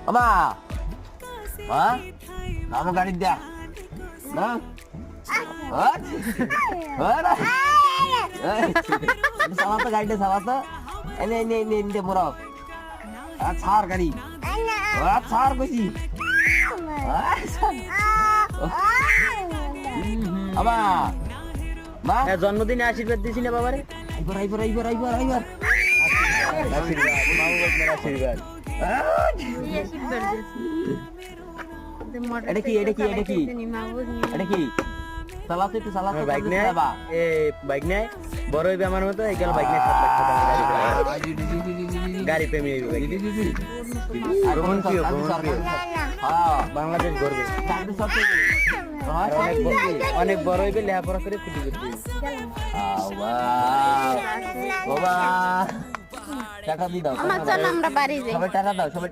আমা মা নাম গাড়ি দে না সালাতো গাড়িটা সালাতো এনে এনে এনে এনে মোরক ছাড় গাড়ি ছাড় কইছি আমা মা জন্মদিনে আশীর্বাদ দিছি না বাবারে আইবার আইবার আইবার আইবার আইবার আশীর্বাদ মামু বলনের আশীর্বাদ এটা কি এটা কি এটা কি এটা কি সালাতে একটু সালাতে বাইক নে এ বাইক নে বড় হইবে আমার মতো এই গেল বাইক নে 7 লাখ টাকা গাড়ি প্রেমী হইবে বাইক আর কোন কি হ্যাঁ বাংলাদেশ গর্বে অনেক বড় হইবে লেখাপড়া করে খুঁটি করতে বাবা টাকা দি দাও আমার চল আমরা বাড়ি যাই সবাই টাকা দাও সবাই